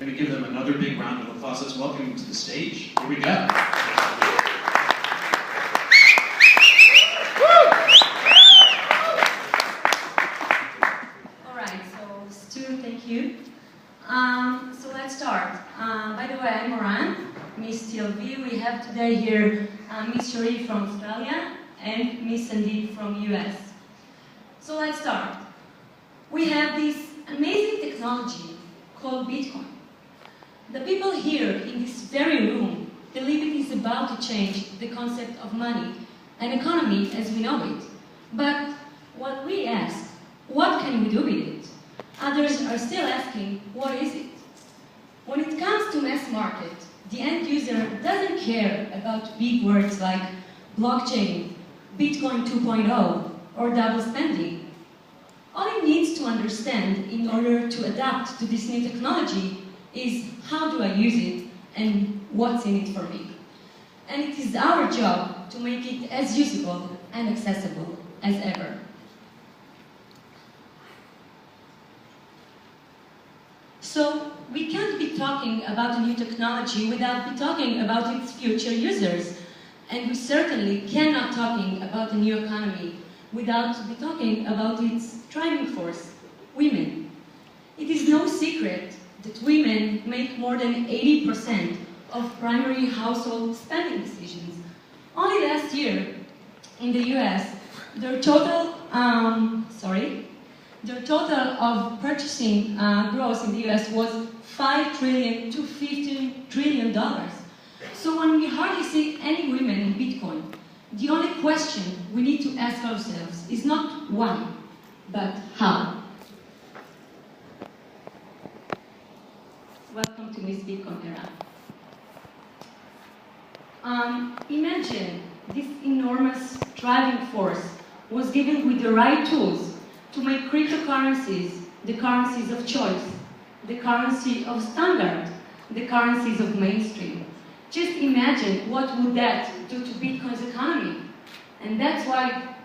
I'm going to give them another big round of applause. Let's welcome them to the stage. Here we go. All right, so Stu, thank you. So let's start. By the way, I'm Moran, Miss TLV. We have today here Miss Sharif from Australia and Miss Sandeep from US. So let's start. We have this amazing technology called Bitcoin. The people here in this very room believe it is about to change the concept of money and economy as we know it. But what we ask, what can we do with it? Others are still asking, what is it? When it comes to mass market, the end user doesn't care about big words like blockchain, Bitcoin 2.0, or double spending. All it needs to understand in order to adapt to this new technology is how do I use it and what's in it for me. And it is our job to make it as usable and accessible as ever. So we can't be talking about a new technology without be talking about its future users. And we certainly cannot talking about a new economy without be talking about its driving force, women. It is no secret that women make more than 80% of primary household spending decisions. Only last year, in the US, their total of purchasing gross in the US was $5 trillion to $15 trillion. So when we hardly see any women in Bitcoin, the only question we need to ask ourselves is not why, but how. Welcome to Miss Bitcoin era. Imagine this enormous driving force was given with the right tools to make cryptocurrencies the currencies of choice, the currency of standard, the currencies of mainstream. Just imagine what would that do to Bitcoin's economy. And that's why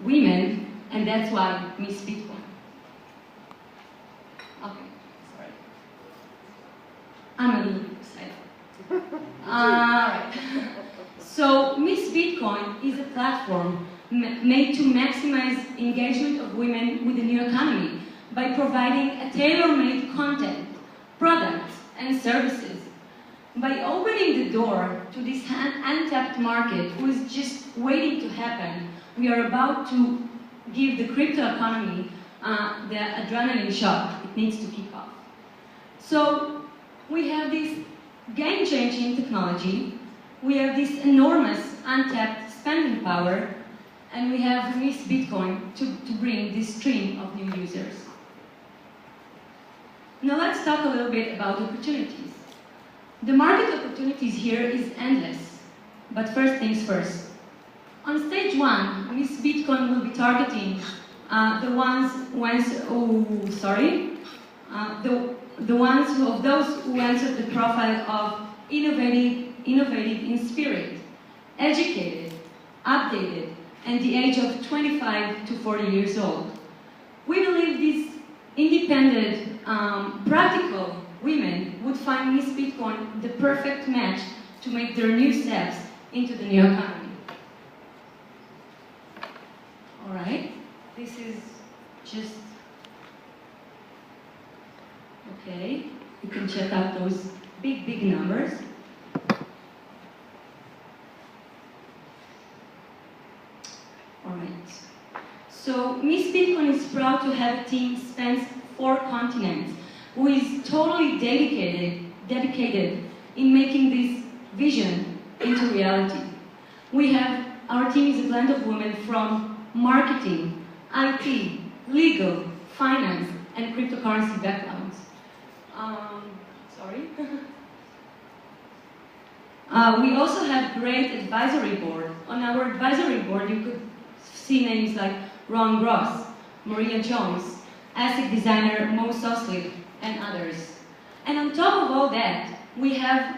women, and that's why Miss Bitcoin. Okay, sorry. I'm a little bit excited. Alright. So Miss Bitcoin is a platform made to maximize engagement of women with the new economy by providing a tailor-made content, products, and services. By opening the door to this untapped market who is just waiting to happen, we are about to give the crypto economy the adrenaline shot it needs to kick off. So we have this game-changing technology, we have this enormous untapped spending power, and we have Miss Bitcoin to bring this stream of new users. Now let's talk a little bit about opportunities. The market opportunities here is endless, but first things first. On stage one, Miss Bitcoin will be targeting the ones of those who answered the profile of innovative in spirit, educated, updated, and the age of 25 to 40 years old. We believe these independent, practical women would find Miss Bitcoin the perfect match to make their new steps into the new economy. All right, this is just, okay, you can check out those big numbers. All right, so Miss Bitcoin is proud to have a team spans 4 continents who is totally dedicated in making this vision into reality. Our team is a blend of women from marketing, IT, legal, finance, and cryptocurrency backgrounds. We also have great advisory board. On our advisory board, you could see names like Ron Gross, Maria Jones, ASIC designer Mo Soslik, and others. And on top of all that, we have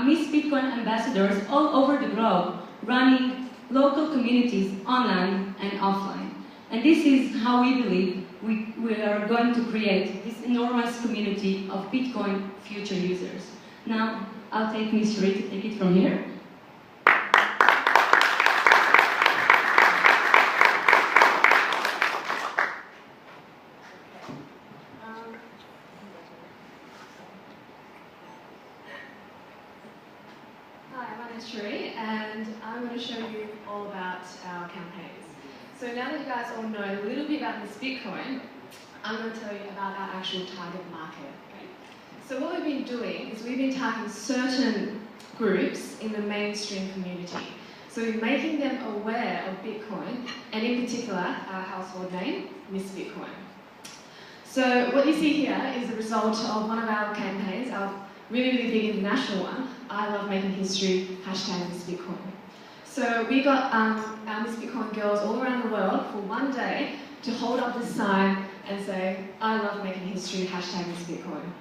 Miss Bitcoin ambassadors all over the globe running local communities online and offline. And this is how we believe we are going to create this enormous community of Bitcoin future users. Now, I'll take Ms. Shuri to take it from here. Hi, my name is Shuri, and I'm going to show you all about our campaigns. So now that you guys all know a little bit about this Bitcoin, I'm going to tell you about our actual target market. Okay? So what we've been doing is we've been targeting certain groups in the mainstream community. So we're making them aware of Bitcoin, and in particular, our household name, Miss Bitcoin. So what you see here is the result of one of our campaigns, our really, really big international one, I Love Making History, hashtag Miss Bitcoin. So we got our Miss Bitcoin girls all around the world for one day to hold up this sign and say, I love making history, hashtag Miss Bitcoin.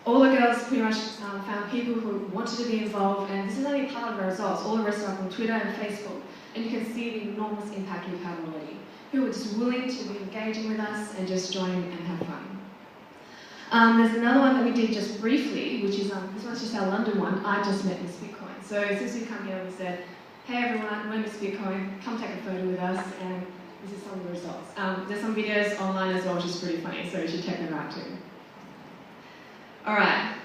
All the girls pretty much found people who wanted to be involved, and this is only part of our results. All the rest are up on Twitter and Facebook, and you can see the enormous impact we've had already. Who are just willing to be engaging with us and just join and have fun. There's another one that we did just briefly, which is, this one's just our London one, I Just Met Miss Bitcoin. So since we come here, we said, hey everyone, we're Miss Bitcoin, come take a photo with us, and this is some of the results. There's some videos online as well, which is pretty funny, so you should check them out too. Alright,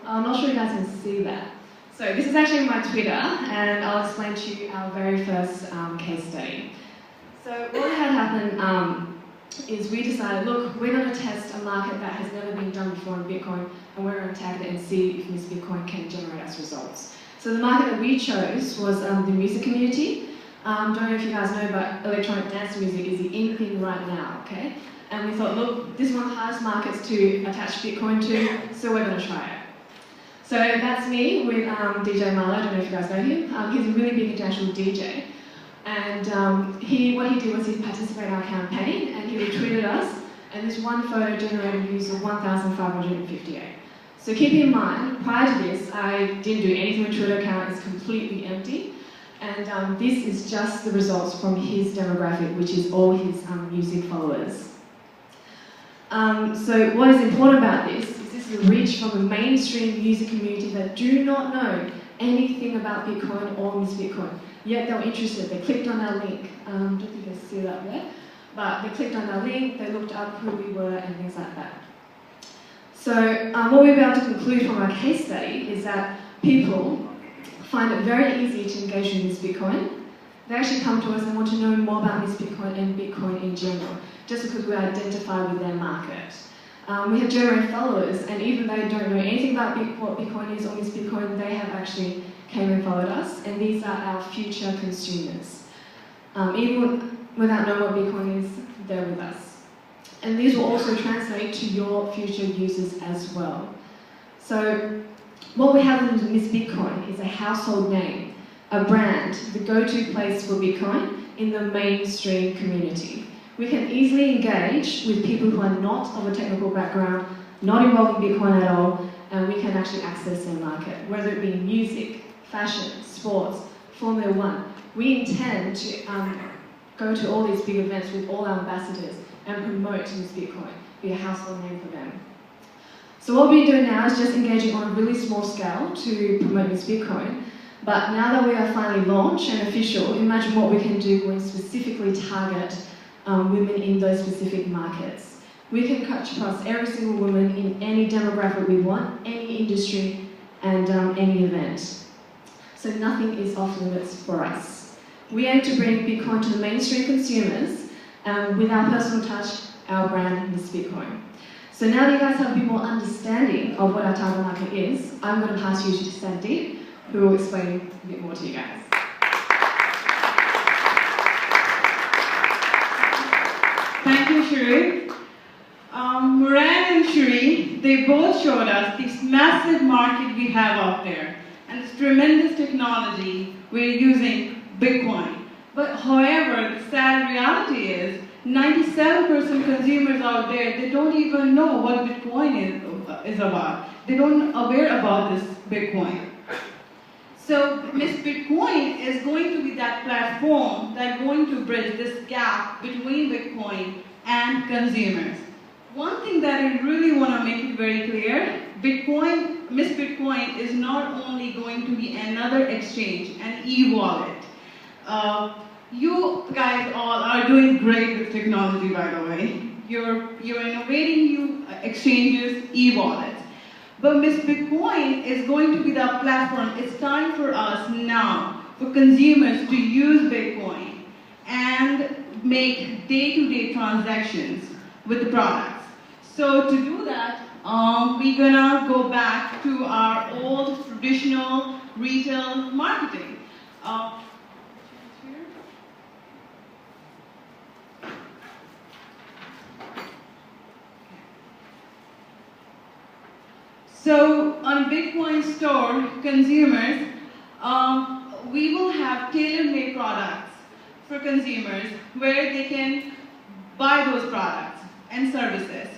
I'm not sure you guys can see that. So this is actually my Twitter, and I'll explain to you our very first case study. So what had happened is we decided, look, we're going to test a market that has never been done before in Bitcoin, and we're going to target it and see if Miss Bitcoin can generate us results. So the market that we chose was the music community. Don't know if you guys know, but electronic dance music is the in thing right now, okay? And we thought, look, this is one of the hardest markets to attach Bitcoin to, so we're going to try it. So that's me with DJ Marlo. I don't know if you guys know him. He's a really big international DJ. And what he did was he participated in our campaign, and he retweeted us, and this one photo generated views of 1,558. So keep in mind, prior to this, I didn't do anything with Twitter account, it's completely empty. And this is just the results from his demographic, which is all his music followers. So what is important about this is the reach from the mainstream music community that do not know anything about Bitcoin or Miss Bitcoin. Yet they were interested, they clicked on our link. I don't think you can see that there, but they clicked on our link, they looked up who we were and things like that. So what we've been able to conclude from our case study is that people find it very easy to engage with Miss Bitcoin. They actually come to us and want to know more about Miss Bitcoin and Bitcoin in general, just because we identify with their market. We have generated followers, and even though they don't know anything about what Bitcoin is or Miss Bitcoin, they have actually came and followed us, and these are our future consumers. Even without knowing what Bitcoin is, they're with us. And these will also translate to your future users as well. So what we have with Miss Bitcoin is a household name, a brand, the go-to place for Bitcoin in the mainstream community. We can easily engage with people who are not of a technical background, not involved in Bitcoin at all, and we can actually access their market, whether it be music, fashion, sports, Formula One. We intend to go to all these big events with all our ambassadors and promote Miss Bitcoin, be a household name for them. So what we're doing now is just engaging on a really small scale to promote Miss Bitcoin. But now that we are finally launched and official, imagine what we can do when we specifically target women in those specific markets. We can touch across every single woman in any demographic we want, any industry, and any event. So nothing is off limits for us. We aim to bring Bitcoin to the mainstream consumers with our personal touch, our brand, Miss Bitcoin. So now that you guys have a bit more understanding of what our target market is, I'm going to pass you to Sandeep, who will explain a bit more to you guys. Thank you, Shuri. Moran and Shuri, they both showed us this massive market we have out there and this tremendous technology we're using, Bitcoin. But however, the sad reality is 97% consumers out there, they don't even know what Bitcoin is about. They don't aware about this Bitcoin. So Miss Bitcoin is going to be that platform that's going to bridge this gap between Bitcoin and consumers. One thing that I really want to make it very clear, Miss Bitcoin is not only going to be another exchange, an e-wallet. You guys all are doing great with technology, by the way. You're innovating new exchanges, e-wallets. But Miss Bitcoin is going to be the platform. It's time for us now, for consumers to use Bitcoin and make day-to-day transactions with the products. So to do that, we're gonna go back to our old traditional retail marketing. So on Bitcoin Store, consumers, we will have tailor-made products for consumers where they can buy those products and services.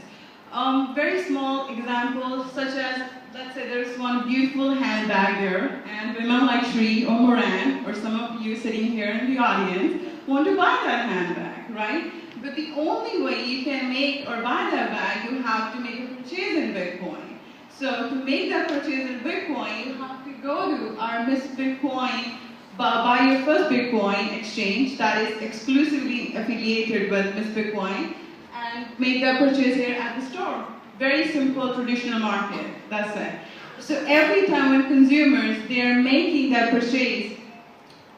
Very small examples such as, let's say there's one beautiful handbag there, and women like Shri or Moran, or some of you sitting here in the audience, want to buy that handbag, right? But the only way you can make or buy that bag, you have to make a purchase in Bitcoin. So to make that purchase in Bitcoin, you have to go to our Miss Bitcoin, buy your first Bitcoin exchange that is exclusively affiliated with Miss Bitcoin, and make that purchase here at the store. Very simple traditional market, that's it. So every time when consumers, they are making that purchase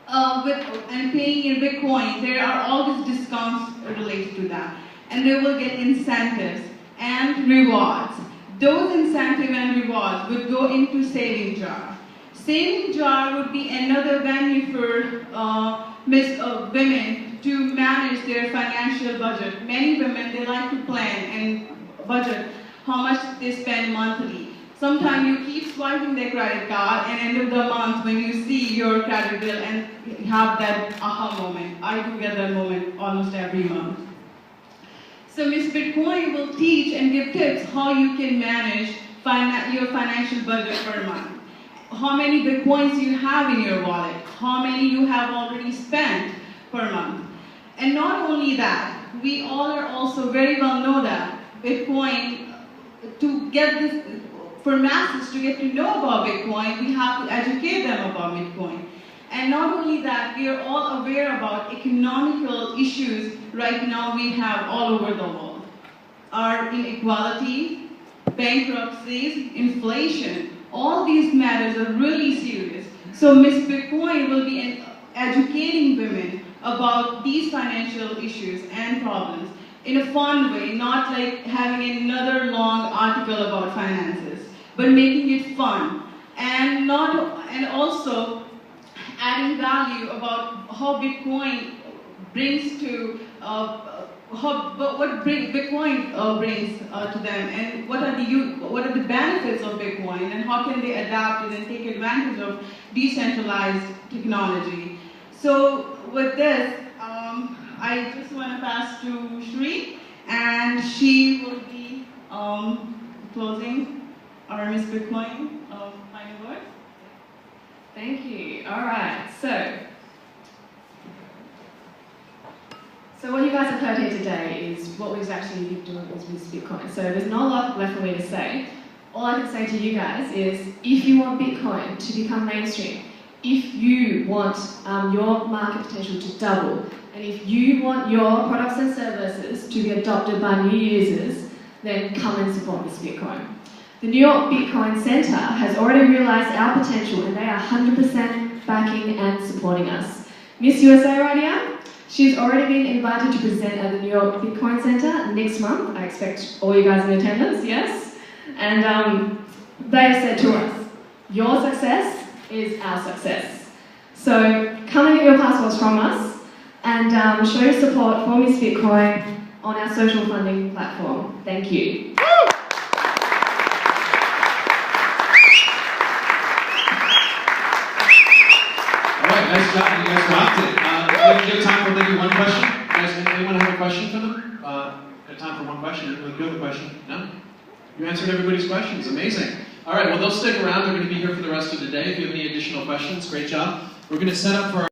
and paying in Bitcoin, there are always discounts related to that. And they will get incentives and rewards. Those incentives and rewards would go into saving jar. Saving jar would be another venue for women to manage their financial budget. Many women, they like to plan and budget how much they spend monthly. Sometimes you keep swiping their credit card, and end of the month when you see your credit bill and have that aha moment. I do get that moment almost every month. So Miss Bitcoin will teach and give tips how you can manage your financial budget per month. How many Bitcoins you have in your wallet, how many you have already spent per month. And not only that, we all are also very well know that Bitcoin, to get this, for masses to get to know about Bitcoin, we have to educate them about Bitcoin. And not only that, we are all aware about economical issues right now we have all over the world. Our inequality, bankruptcies, inflation, all these matters are really serious. So Miss Bitcoin will be educating women about these financial issues and problems in a fun way, not like having another long article about finances, but making it fun. And also adding value about how Bitcoin brings to, Bitcoin brings to them, and what are the benefits of Bitcoin, and how can they adapt it and take advantage of decentralized technology. So with this, I just want to pass to Shri, and she will be closing our Miss Bitcoin final words. Thank you. All right. So what you guys have heard here today is what we've actually been doing with Miss Bitcoin. So there's not a lot left for me to say. All I can say to you guys is, if you want Bitcoin to become mainstream, if you want your market potential to double, and if you want your products and services to be adopted by new users, then come and support Miss Bitcoin. The New York Bitcoin Center has already realized our potential, and they are 100% backing and supporting us. Miss USA right here, she's already been invited to present at the New York Bitcoin Center next month. I expect all you guys in attendance, yes? And they have said to us, your success is our success. So come and get your passports from us, and show your support for Miss Bitcoin on our social funding platform. Thank you. Nice job, you guys rocked it. We have time for maybe one question. Guys, anyone have a question for them? Got time for one question. Really good question. No? You answered everybody's questions. Amazing. All right, well, they'll stick around. They're going to be here for the rest of the day. If you have any additional questions, great job. We're going to set up for our